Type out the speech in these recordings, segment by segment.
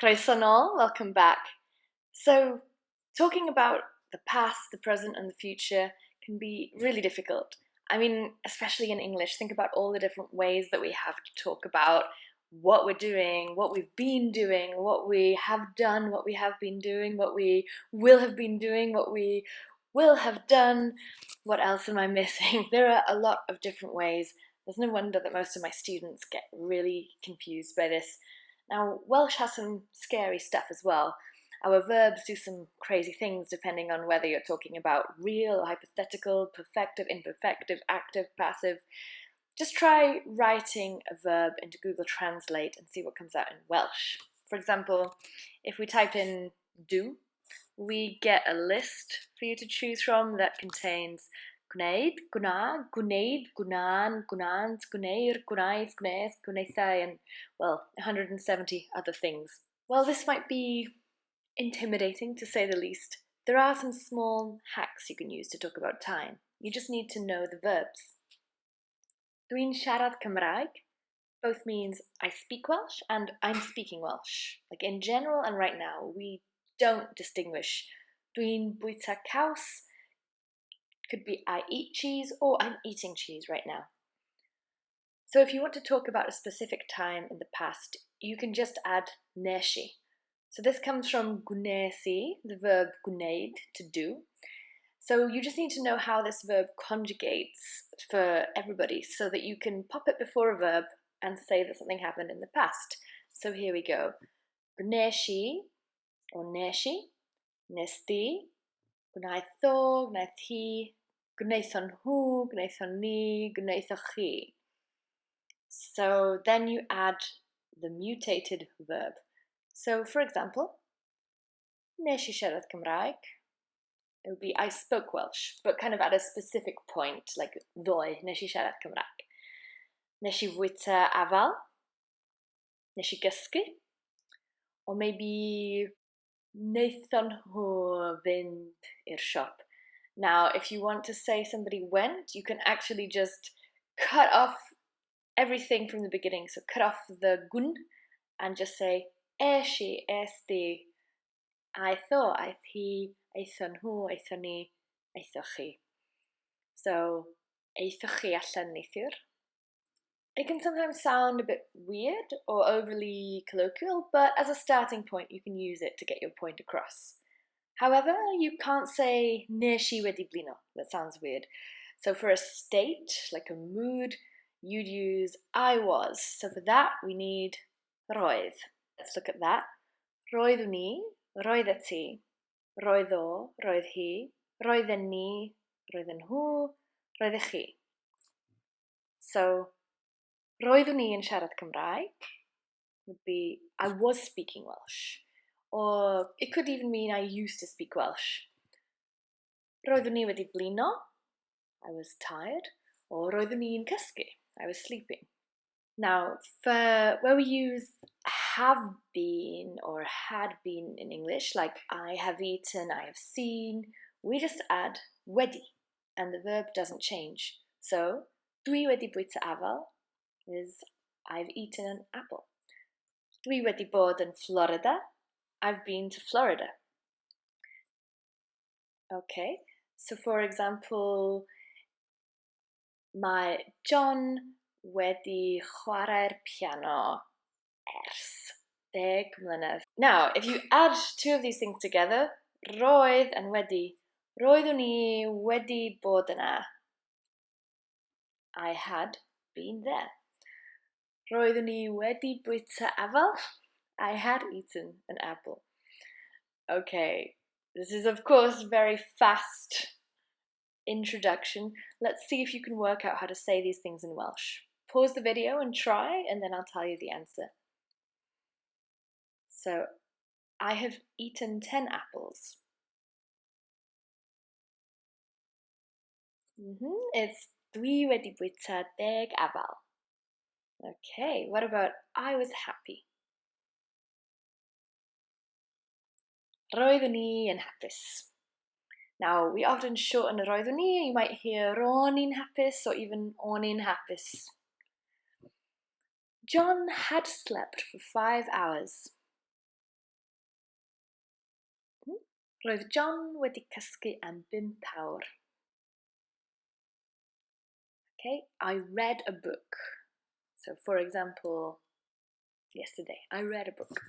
Croeso nôl, welcome back. So, talking about the past, the present, and the future can be really difficult. I mean, especially in English, think about all the different ways that we have to talk about what we're doing, what we've been doing, what we have done, what we have been doing, what we will have been doing, what we will have done. What else am I missing? There are a lot of different ways. There's no wonder that most of my students get really confused by this. Now, Welsh has some scary stuff as well. Our verbs do some crazy things depending on whether you're talking about real or hypothetical, perfective, imperfective, active, passive. Just try writing a verb into Google Translate and see what comes out in Welsh. For example, if we type in do, we get a list for you to choose from that contains gwneud, gwna, gwneud, gwnan, gwnant, gwneir, gwnaeth, gwnes, gwneithau, and, well, 170 other things. Well, this might be intimidating to say the least. There are some small hacks you can use to talk about time. You just need to know the verbs. Dwi'n siarad Cymraeg both means I speak Welsh and I'm speaking Welsh. Like in general and right now, we don't distinguish. Dwi'n bwyta caws could be I eat cheese or I'm eating cheese right now. So if you want to talk about a specific time in the past, you can just add neshi. So this comes from gwnesu, the verb gwneud, to do. So you just need to know how this verb conjugates for everybody so that you can pop it before a verb and say that something happened in the past. So here we go. Gwneshi or neshi, nesti, gwnaetho, gwnaethi, gwnaethon nhw, gwnaethon ni, gwnaethoch chi. So then you add the mutated verb. So for example, nes I siarad Cymraeg. It would be I spoke Welsh, but kind of at a specific point, like ddoe, nes I siarad Cymraeg. Nes I fwyta afal, nes I gysgu, or maybe naethon nhw fynd i'r siop. Now, if you want to say somebody went, you can actually just cut off everything from the beginning. So cut off the gun and just say eshi, esti, aetho, aeth hi, aethon nhw, aethon ni, aethoch chi. So, aethoch chi allan neithiwr. It can sometimes sound a bit weird or overly colloquial, but as a starting point, you can use it to get your point across. However, you can't say neshi wedi blino. That sounds weird. So for a state, like a mood, you'd use I was. So for that, we need roedd. Let's look at that. Roeddwn ni, roeddet ti, roeddo, roedd hi, roedden ni, roedden nhw, roeddech chi. So, roeddwn ni yn siarad Cymraeg would be I was speaking Welsh. Or it could even mean I used to speak Welsh. Roeddwn ni wedi blino, I was tired. Or roeddwn ni'n cysgu, I was sleeping. Now, for where we use have been or had been in English, like I have eaten, I have seen, we just add wedi, and the verb doesn't change. So, dwi wedi bwyta afal is I've eaten an apple. Dwi wedi bod yn Florida, I've been to Florida. Okay, so for example, mae John wedi chwarae'r piano ers 10 mlynedd. Now, if you add two of these things together, roedd and wedi, roeddwn ni wedi bod yna. I had been there. Roeddwn ni wedi bwyta afal. I had eaten an apple. Okay, this is of course very fast introduction. Let's see if you can work out how to say these things in Welsh. Pause the video and try, and then I'll tell you the answer. So, I have eaten 10 apples. It's dwi wedi bwyta 10 afal. Okay, what about I was happy? Roeddwn ni yn hapus. Now, we often shorten roeddwn ni. You might hear ro'n i'n hapus or even o'n i'n hapus. John had slept for 5 hours. Roedd John wedi cysgu am 5 awr. Okay, I read a book. So, for example, yesterday, I read a book.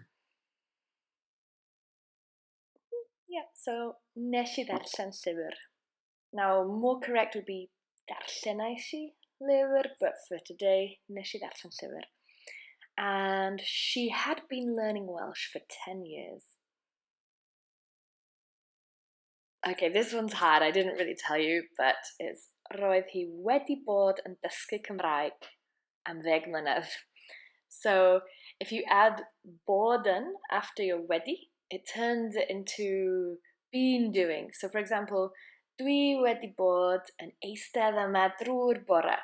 Yeah, so, nes I ddarllen llyfr. Now, more correct would be darllenais I lyfr, but for today, nes I ddarllen llyfr. And she had been learning Welsh for 10 years. Okay, this one's hard, I didn't really tell you, but it's roedd hi wedi bod yn dysgu Cymraeg am 10 mlynedd. So if you add boden after your wedi, it turns it into been doing. So for example, dwi wedi bod yn eistedd yma drwy'r bore.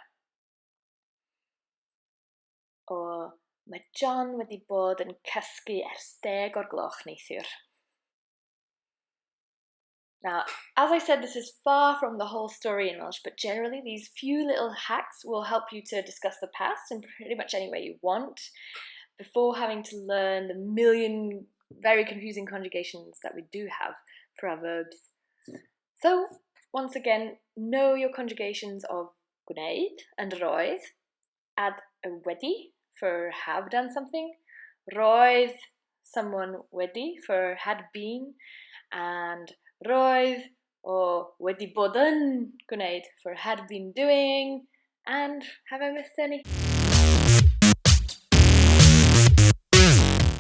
Or mae John wedi bod yn cysgu ers 10 o'r gloch neithiwr. Now, as I said, this is far from the whole story in Welsh, but generally these few little hacks will help you to discuss the past in pretty much any way you want before having to learn the million very confusing conjugations that we do have for our verbs. So, once again, know your conjugations of gwneud and roedd. Add a wedi for have done something. Roedd, someone wedi for had been. And roedd or wedi bod yn gwneud for had been doing. And have I missed any?